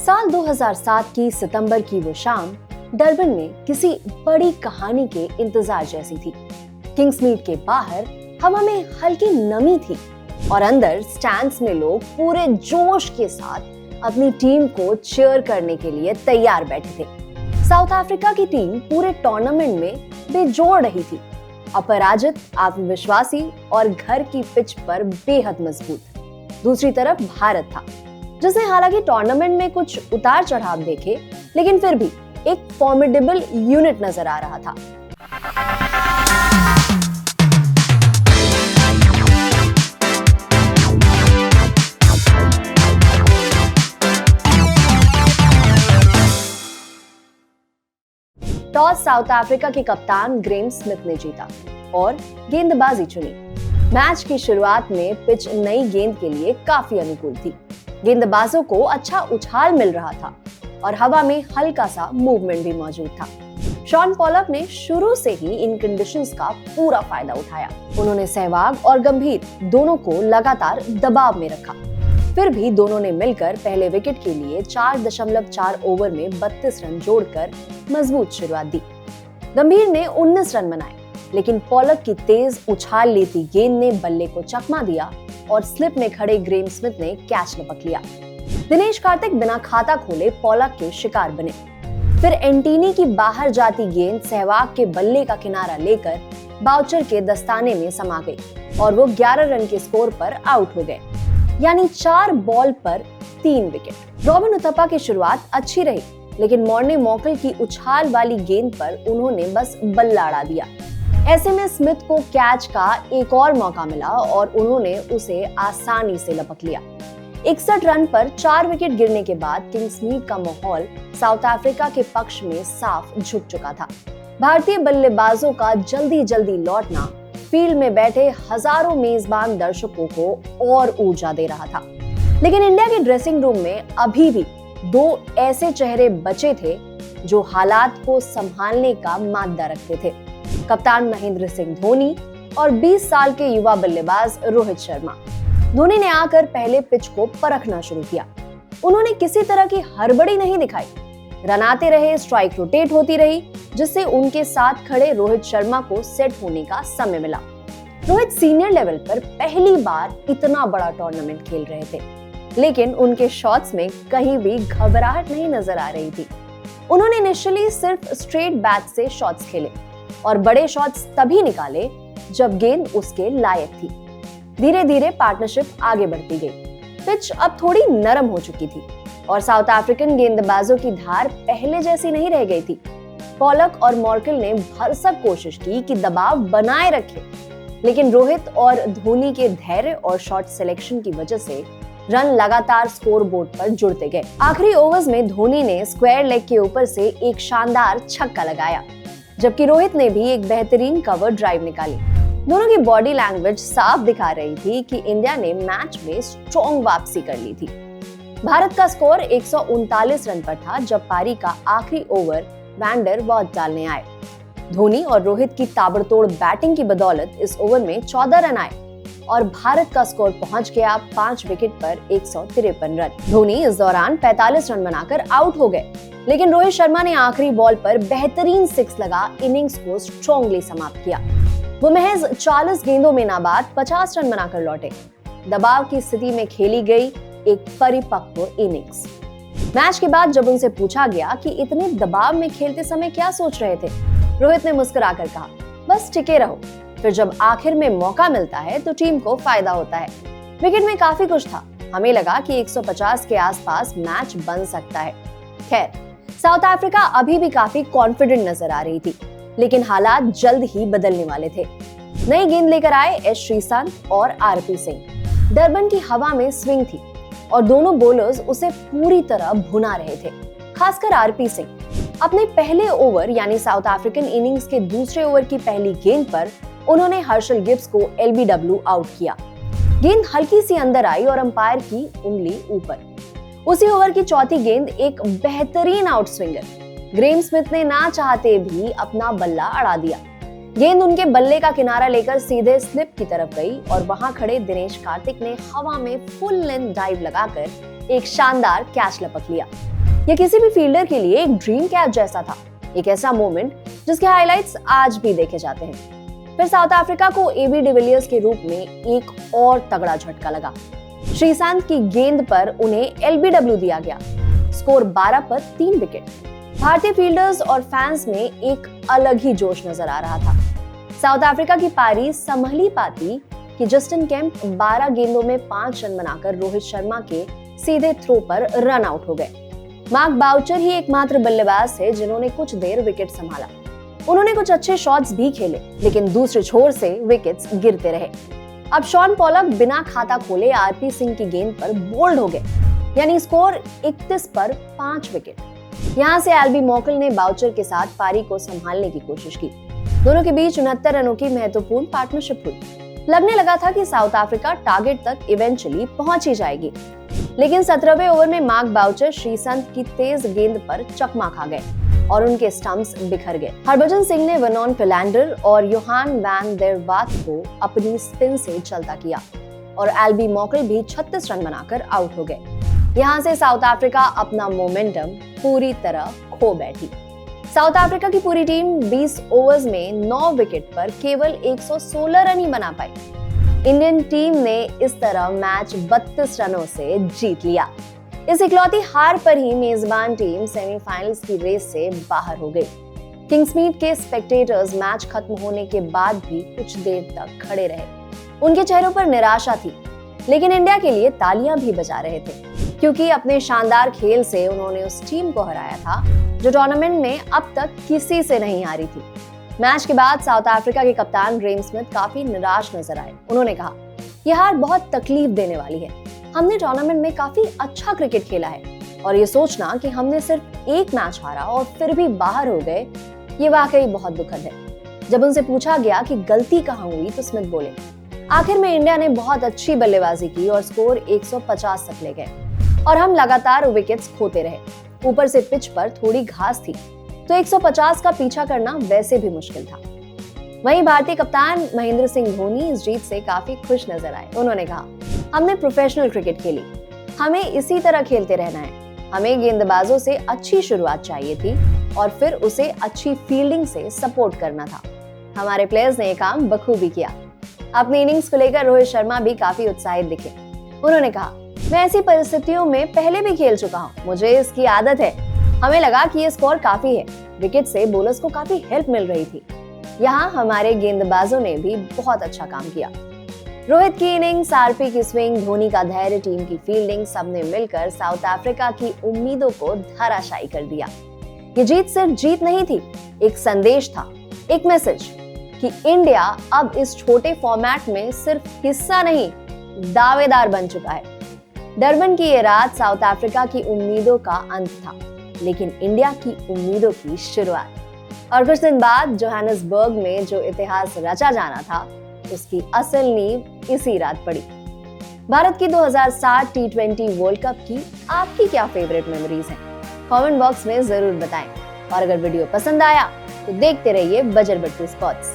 साल 2007 की सितंबर की वो शाम डरबन में किसी बड़ी कहानी के इंतजार जैसी थी। किंग्समीड के बाहर हवा में हल्की नमी थी और अंदर स्टैंड्स में लोग पूरे जोश के साथ अपनी टीम को चीयर करने के लिए तैयार बैठे थे। साउथ अफ्रीका की टीम पूरे टूर्नामेंट में बेजोड़ रही थी, अपराजित, आत्मविश्वासी और घर की पिच पर बेहद मजबूत। दूसरी तरफ भारत था, जिसने हालांकि टूर्नामेंट में कुछ उतार चढ़ाव देखे, लेकिन फिर भी एक फॉर्मिडेबल यूनिट नजर आ रहा था। टॉस साउथ अफ्रीका के कप्तान ग्रेम स्मिथ ने जीता और गेंदबाजी चुनी। मैच की शुरुआत में पिच नई गेंद के लिए काफी अनुकूल थी। गेंदबाजों को अच्छा उछाल मिल रहा था और हवा में हल्का सा मूवमेंट भी मौजूद था। शॉन पॉलक ने शुरू से ही इन कंडीशंस का पूरा फायदा उठाया। उन्होंने सहवाग और गंभीर दोनों को लगातार दबाव में रखा। फिर भी दोनों ने मिलकर पहले विकेट के लिए 4.4 ओवर में 32 रन जोड़कर मजबूत शुरुआत दी। गंभीर ने 19 रन बनाए, लेकिन पॉलक की तेज उछाल लेती गेंद ने बल्ले को चकमा दिया और स्लिप में खड़े ग्रेम स्मिथ ने कैच लपक लिया। दिनेश कार्तिक बिना खाता खोले पॉलक के शिकार बने। फिर एंटीनी की बाहर जाती गेंद सहवाग के बल्ले का किनारा लेकर बाउचर के दस्ताने में समा गई और वो 11 रन के स्कोर पर आउट हो गए, यानी 4 बॉल पर 3 विकेट। रॉबिन उथप्पा की शुरुआत अच्छी रही, लेकिन मॉर्ने मॉकल की उछाल वाली गेंद पर उन्होंने बस बल्ला अड़ा दिया। ऐसे में स्मिथ को कैच का एक और मौका मिला और उन्होंने उसे आसानी से लपक लिया। 61 रन पर 4 विकेट गिरने के बाद किंग्समीड का माहौल साउथ अफ्रीका के पक्ष में साफ झुक चुका था। भारतीय बल्लेबाजों का जल्दी जल्दी लौटना फील्ड में बैठे हजारों मेजबान दर्शकों को और ऊर्जा दे रहा था। लेकिन इंडिया के ड्रेसिंग रूम में अभी भी 2 ऐसे चेहरे बचे थे जो हालात को संभालने का माद्दा रखते थे। कप्तान महेंद्र सिंह धोनी और 20 साल के युवा बल्लेबाज रोहित शर्मा। धोनी ने आकर पहले पिच को परखना शुरू किया। उन्होंने किसी तरह की हड़बड़ी नहीं दिखाई। रन आते रहे, स्ट्राइक रोटेट होती रही, जिससे उनके साथ खड़े रोहित शर्मा को सेट होने का समय मिला। रोहित सीनियर लेवल पर पहली बार इतना बड़ा टूर्नामेंट खेल रहे थे, लेकिन उनके शॉट्स में कहीं भी घबराहट नहीं नजर आ रही थी। उन्होंने इनिशियली सिर्फ स्ट्रेट बैट से शॉट्स खेले और बड़े शॉट्स तभी निकाले जब गेंद उसके लायक थी। धीरे धीरे पार्टनरशिप आगे बढ़ती गई। पिच अब थोड़ी नरम हो चुकी थी और साउथ अफ्रीकन गेंदबाजों की धार पहले जैसी नहीं रह गई थी। पॉलक और मॉर्कल ने भरसक कोशिश की कि दबाव बनाए रखे, लेकिन रोहित और धोनी के धैर्य और शॉट सिलेक्शन की वजह से रन लगातार स्कोर बोर्ड पर जुड़ते गए। आखिरी ओवर्स में धोनी ने स्क्वायर लेग के ऊपर से एक शानदार छक्का लगाया, जबकि रोहित ने भी एक बेहतरीन कवर ड्राइव निकाली। दोनों की बॉडी लैंग्वेज साफ दिखा रही थी कि इंडिया ने मैच में स्ट्रॉन्ग वापसी कर ली थी। भारत का स्कोर 139 रन पर था जब पारी का आखिरी ओवर वैंडर वॉट डालने आए। धोनी और रोहित की ताबड़तोड़ बैटिंग की बदौलत इस ओवर में 14 रन आए और भारत का स्कोर पहुंच गया 5 विकेट पर 153 रन। धोनी इस दौरान 45 रन बनाकर आउट हो गए, लेकिन रोहित शर्मा ने आखिरी बॉल पर बेहतरीन 6 लगा इनिंग्स को स्ट्रॉन्गली समाप्त किया। वो महज 40 गेंदों में नाबाद 50 रन बनाकर लौटे। दबाव की स्थिति में खेली गई एक परिपक्व इनिंग्स। मैच के बाद जब उनसे पूछा गया कि इतने दबाव में खेलते समय क्या सोच रहे थे, रोहित ने मुस्कुराकर कहा, बस टिके रहो। फिर जब आखिर में मौका मिलता है तो टीम को फायदा होता है। विकेट में काफी कुछ था, हमें लगा कि 150 के आसपास मैच बन सकता है। खैर, साउथ अफ्रीका अभी भी काफी कॉन्फिडेंट नजर आ रही थी, लेकिन हालात जल्द ही बदलने वाले थे। नई गेंद लेकर आए एस श्रीसंत और आरपी सिंह। डरबन की हवा में स्विंग थी और दोनों बॉलर्स उसे पूरी तरह भुना रहे थे, खासकर आरपी सिंह। अपने पहले ओवर यानी साउथ अफ्रीकन इनिंग्स के दूसरे ओवर की पहली गेंद पर उन्होंने हर्षल गिब्स को एलबीडब्ल्यू आउट किया। गेंद हल्की सी अंदर आई और अंपायर की उंगली ऊपर। उसी ओवर की चौथी गेंद एक बेहतरीन आउट स्विंगर ग्रेम स्मिथ ने ना चाहते भी अपना बल्ला अड़ा दिया। गेंद उनके बल्ले का किनारा लेकर सीधे स्लिप की तरफ गई और वहां खड़े दिनेश कार्तिक ने हवा में फुल लेंथ डाइव लगाकर एक शानदार कैच लपक लिया। यह किसी भी फील्डर के लिए एक ड्रीम कैच जैसा था, एक ऐसा मोमेंट जिसके हाइलाइट्स आज भी देखे जाते हैं। फिर साउथ अफ्रीका को एबी डिविलियर्स के रूप में एक और तगड़ा झटका लगा। श्रीसंत की गेंद पर उन्हें एलबीडब्ल्यू दिया गया। स्कोर 12 पर 3 विकेट। भारतीय फील्डर्स और फैंस में एक अलग ही जोश नजर आ रहा था। साउथ अफ्रीका की पारी संभल ही पाती कि जस्टिन केम्प 12 गेंदों में 5 रन बनाकर रोहित शर्मा के सीधे थ्रो पर रन आउट हो गए। मार्क बाउचर ही एकमात्र बल्लेबाज थे जिन्होंने कुछ देर विकेट संभाला। उन्होंने कुछ अच्छे शॉट्स भी खेले, लेकिन दूसरे छोर से विकेट्स गिरते रहे। अब शॉन पॉलक बिना खाता खोले आरपी सिंह की गेंद पर बोल्ड हो गए, यानी स्कोर 31 पर 5 विकेट। यहाँ से एल्बी मॉकल ने बाउचर के साथ पारी को संभालने की कोशिश की। दोनों के बीच 69 रनों की महत्वपूर्ण पार्टनरशिप हुई। लगने लगा था कि साउथ अफ्रीका टारगेट तक इवेंचुअली पहुंच ही जाएगी, लेकिन 17वें ओवर में मार्क बाउचर श्रीसंत की तेज गेंद पर चकमा खा गए और उनके स्टंप्स बिखर गए। हरभजन सिंह ने वर्नोन फिलैंडर और योहान वैन देर वाट को अपनी स्पिन से चलता किया और एल्बी मॉकल भी 36 रन बनाकर आउट हो गए। यहाँ से साउथ अफ्रीका अपना मोमेंटम पूरी तरह खो बैठी। साउथ अफ्रीका की पूरी टीम 20 ओवर्स में 9 विकेट पर केवल 116 रन ही बना पाई। इंडियन टीम ने इस तरह मैच 32 रनों से जीत लिया। इस इकलौती हार पर ही मेजबान टीम सेमीफाइनल्स की रेस से बाहर हो गई। किंग्समीड के स्पेक्टेटर्स मैच खत्म होने के बाद भी कुछ देर तक खड़े रहे। उनके चेहरों पर निराशा थी, लेकिन इंडिया के लिए तालियां भी बजा रहे थे, क्योंकि अपने शानदार खेल से उन्होंने उस टीम को हराया था जो टूर्नामेंट में अब तक किसी से नहीं हारी थी। मैच के बाद साउथ अफ्रीका के कप्तान ग्रेम स्मिथ काफी निराश नजर आए। उन्होंने कहा, यह हार बहुत तकलीफ देने वाली है। हमने टूर्नामेंट में काफी अच्छा क्रिकेट खेला है और ये सोचना कि हमने सिर्फ एक मैच हारा और फिर भी बाहर हो गए, ये वाकई बहुत दुखद है। जब उनसे पूछा गया कि गलती कहाँ हुई तो स्मिथ बोले, आखिर में इंडिया ने बहुत अच्छी बल्लेबाजी की और स्कोर 150 तक ले गए और हम लगातार विकेट्स खोते रहे। ऊपर से पिच पर थोड़ी घास थी, तो 150 का पीछा करना वैसे भी मुश्किल था। वहीं भारतीय कप्तान महेंद्र सिंह धोनी इस जीत से काफी खुश नजर आए। उन्होंने कहा, हमने प्रोफेशनल क्रिकेट खेली, हमें इसी तरह खेलते रहना है। हमें गेंदबाजों से अच्छी शुरुआत चाहिए थी और फिर उसे अच्छी फील्डिंग से सपोर्ट करना था। हमारे प्लेयर्स ने ये काम बखूबी किया। अपनी इनिंग्स को लेकर रोहित शर्मा भी काफी उत्साहित दिखे। उन्होंने कहा, मैं ऐसी परिस्थितियों में पहले भी खेल चुका हूँ, मुझे इसकी आदत है। हमें लगा कि ये स्कोर काफी है। विकेट से बॉलर्स को काफी हेल्प मिल रही थी। यहाँ हमारे गेंदबाजों ने भी बहुत अच्छा काम किया। रोहित की इनिंग्स, आरपी की स्विंग, धोनी का धैर्य, टीम की फील्डिंग, सबने मिलकर साउथ अफ्रीका की उम्मीदों को धराशायी कर दिया। ये जीत सिर्फ जीत नहीं थी, एक संदेश था, एक मैसेज कि इंडिया अब इस छोटे फॉर्मेट में सिर्फ हिस्सा नहीं, दावेदार बन चुका है। डरबन की ये रात साउथ अफ्रीका की उम्मीदों का अंत था, लेकिन इंडिया की उम्मीदों की शुरुआत। और कुछ दिन बाद जोहानिसबर्ग में जो इतिहास रचा जाना था, उसकी असल नींव इसी रात पड़ी। भारत की 2007 T20 वर्ल्ड कप की आपकी क्या फेवरेट मेमोरीज हैं? कमेंट बॉक्स में जरूर बताएं। और अगर वीडियो पसंद आया तो देखते रहिए बजर बट्टू स्पोर्ट्स।